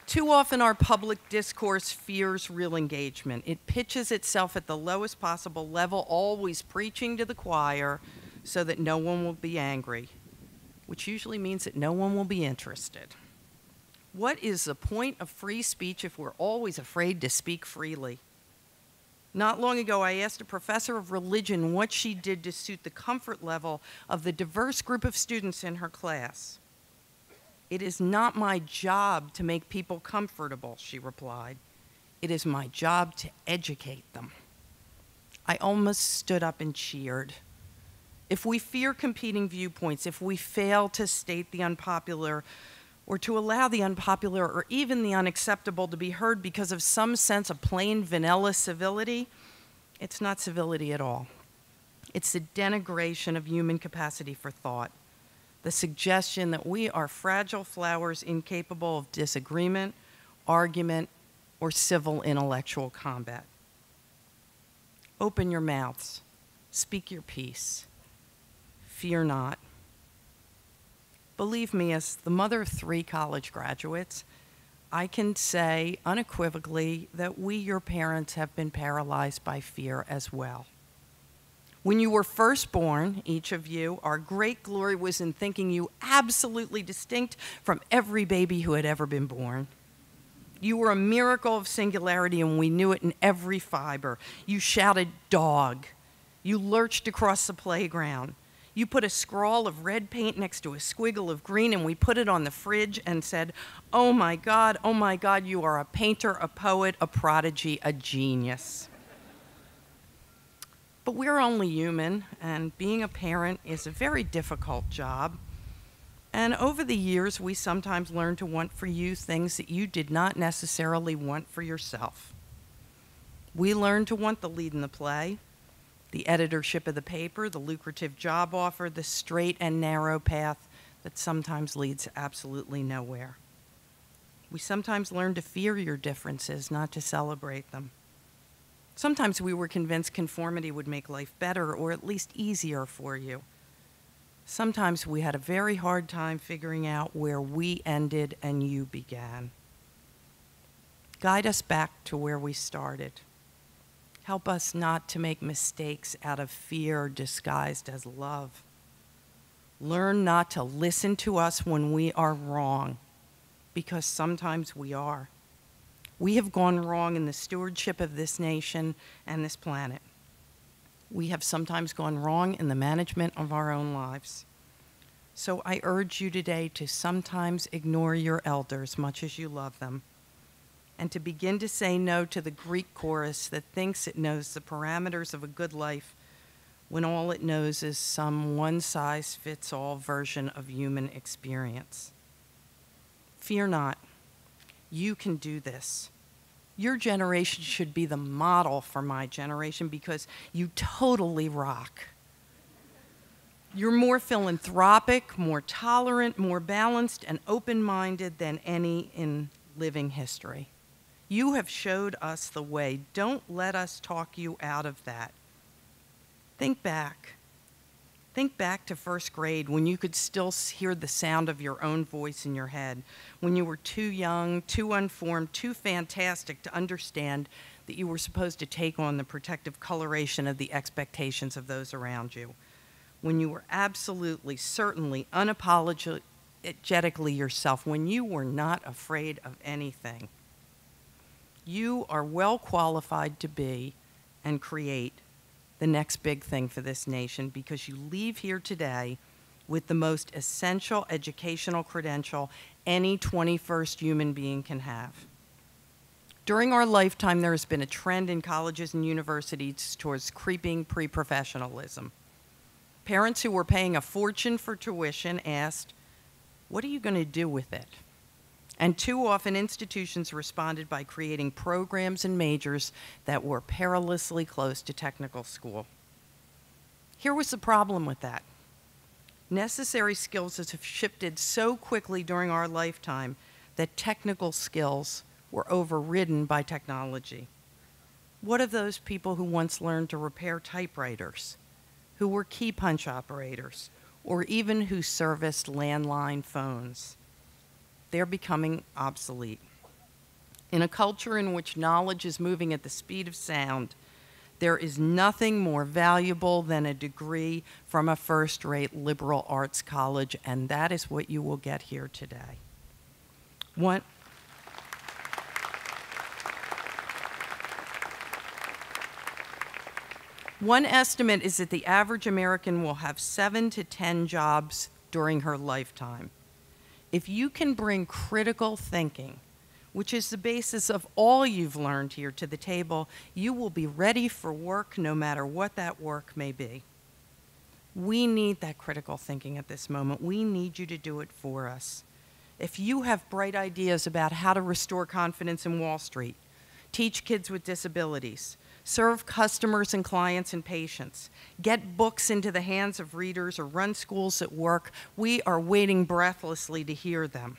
Too often our public discourse fears real engagement. It pitches itself at the lowest possible level, always preaching to the choir so that no one will be angry, which usually means that no one will be interested. What is the point of free speech if we're always afraid to speak freely? Not long ago, I asked a professor of religion what she did to suit the comfort level of the diverse group of students in her class. "It is not my job to make people comfortable," she replied. "It is my job to educate them." I almost stood up and cheered. If we fear competing viewpoints, if we fail to state the unpopular, or to allow the unpopular or even the unacceptable to be heard because of some sense of plain vanilla civility, it's not civility at all. It's the denigration of human capacity for thought, the suggestion that we are fragile flowers incapable of disagreement, argument, or civil intellectual combat. Open your mouths, speak your piece, fear not. Believe me, as the mother of 3 college graduates, I can say unequivocally that we, your parents, have been paralyzed by fear as well. When you were first born, each of you, our great glory was in thinking you absolutely distinct from every baby who had ever been born. You were a miracle of singularity, and we knew it in every fiber. You shouted, "Dog." You lurched across the playground. You put a scrawl of red paint next to a squiggle of green, and we put it on the fridge and said, oh my God, you are a painter, a poet, a prodigy, a genius." But we're only human, and being a parent is a very difficult job. And over the years, we sometimes learn to want for you things that you did not necessarily want for yourself. We learn to want the lead in the play, the editorship of the paper, the lucrative job offer, the straight and narrow path that sometimes leads absolutely nowhere. We sometimes learn to fear your differences, not to celebrate them. Sometimes we were convinced conformity would make life better or at least easier for you. Sometimes we had a very hard time figuring out where we ended and you began. Guide us back to where we started. Help us not to make mistakes out of fear disguised as love. Learn not to listen to us when we are wrong, because sometimes we are. We have gone wrong in the stewardship of this nation and this planet. We have sometimes gone wrong in the management of our own lives. So I urge you today to sometimes ignore your elders, much as you love them, and to begin to say no to the Greek chorus that thinks it knows the parameters of a good life when all it knows is some one-size-fits-all version of human experience. Fear not. You can do this. Your generation should be the model for my generation because you totally rock. You're more philanthropic, more tolerant, more balanced, and open-minded than any in living history. You have showed us the way. Don't let us talk you out of that. Think back. Think back to first grade when you could still hear the sound of your own voice in your head, when you were too young, too unformed, too fantastic to understand that you were supposed to take on the protective coloration of the expectations of those around you, when you were absolutely, certainly, unapologetically yourself, when you were not afraid of anything. You are well qualified to be and create the next big thing for this nation because you leave here today with the most essential educational credential any 21st human being can have. During our lifetime, there has been a trend in colleges and universities towards creeping pre-professionalism. Parents who were paying a fortune for tuition asked, "What are you going to do with it?" And too often, institutions responded by creating programs and majors that were perilously close to technical school. Here was the problem with that. Necessary skills have shifted so quickly during our lifetime that technical skills were overridden by technology. What of those people who once learned to repair typewriters, who were key punch operators, or even who serviced landline phones? They're becoming obsolete. In a culture in which knowledge is moving at the speed of sound, there is nothing more valuable than a degree from a first-rate liberal arts college, and that is what you will get here today. One estimate is that the average American will have 7 to 10 jobs during her lifetime. If you can bring critical thinking, which is the basis of all you've learned here, to the table, you will be ready for work no matter what that work may be. We need that critical thinking at this moment. We need you to do it for us. If you have bright ideas about how to restore confidence in Wall Street, teach kids with disabilities, serve customers and clients and patients, get books into the hands of readers, or run schools at work, we are waiting breathlessly to hear them.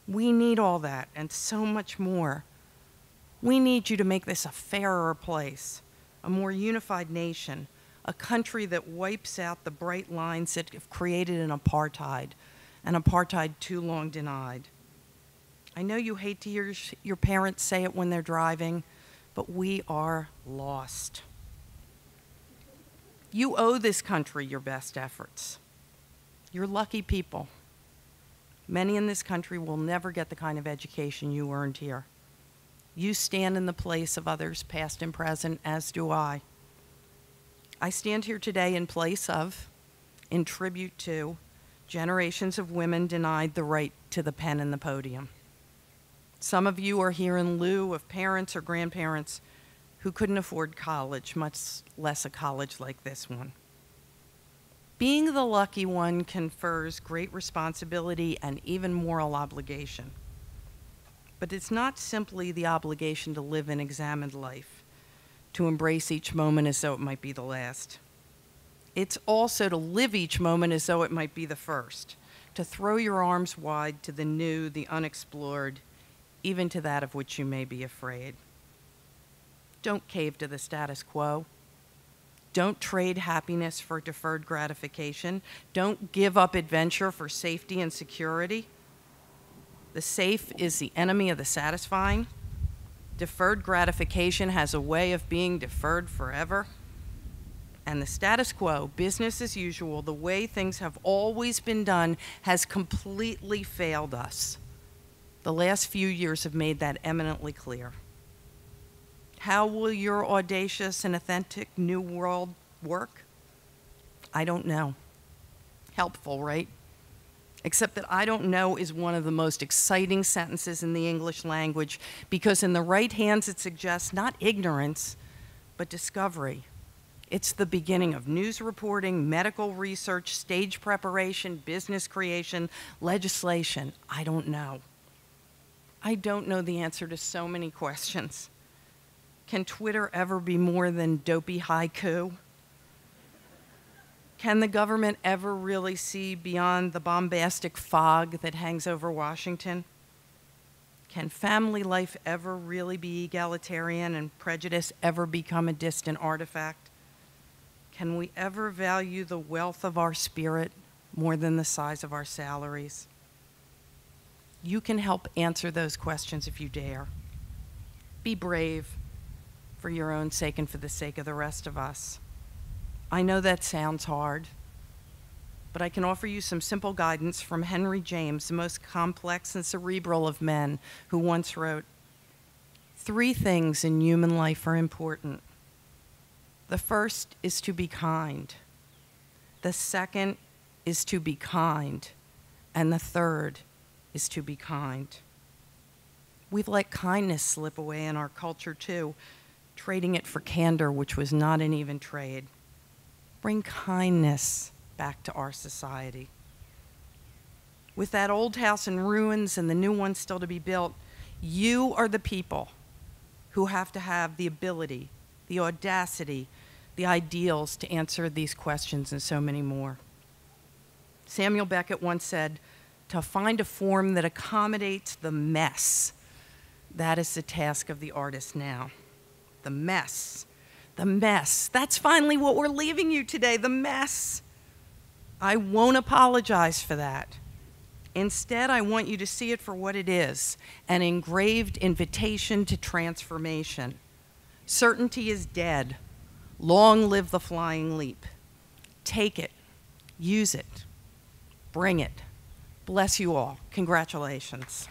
We need all that and so much more. We need you to make this a fairer place, a more unified nation, a country that wipes out the bright lines that have created an apartheid too long denied. I know you hate to hear your parents say it when they're driving, but we are lost. You owe this country your best efforts. You're lucky people. Many in this country will never get the kind of education you earned here. You stand in the place of others, past and present, as do I. I stand here today in place of, in tribute to, generations of women denied the right to the pen and the podium. Some of you are here in lieu of parents or grandparents who couldn't afford college, much less a college like this one. Being the lucky one confers great responsibility and even moral obligation. But it's not simply the obligation to live an examined life, to embrace each moment as though it might be the last. It's also to live each moment as though it might be the first, to throw your arms wide to the new, the unexplored, even to that of which you may be afraid. Don't cave to the status quo. Don't trade happiness for deferred gratification. Don't give up adventure for safety and security. The safe is the enemy of the satisfying. Deferred gratification has a way of being deferred forever. And the status quo, business as usual, the way things have always been done, has completely failed us. The last few years have made that eminently clear. How will your audacious and authentic new world work? I don't know. Helpful, right? Except that I don't know is one of the most exciting sentences in the English language, because in the right hands it suggests not ignorance, but discovery. It's the beginning of news reporting, medical research, stage preparation, business creation, legislation. I don't know. I don't know the answer to so many questions. Can Twitter ever be more than dopey haiku? Can the government ever really see beyond the bombastic fog that hangs over Washington? Can family life ever really be egalitarian and prejudice ever become a distant artifact? Can we ever value the wealth of our spirit more than the size of our salaries? You can help answer those questions if you dare. Be brave for your own sake and for the sake of the rest of us. I know that sounds hard, but I can offer you some simple guidance from Henry James, the most complex and cerebral of men, who once wrote, 3 things in human life are important. The first is to be kind. The second is to be kind. And the third is to be kind. We've let kindness slip away in our culture too, trading it for candor, which was not an even trade. Bring kindness back to our society. With that old house in ruins and the new one still to be built, you are the people who have to have the ability, the audacity, the ideals to answer these questions and so many more. Samuel Beckett once said, to find a form that accommodates the mess, that is the task of the artist now. The mess. The mess. That's finally what we're leaving you today, the mess. I won't apologize for that. Instead, I want you to see it for what it is, an engraved invitation to transformation. Certainty is dead. Long live the flying leap. Take it. Use it. Bring it. Bless you all. Congratulations.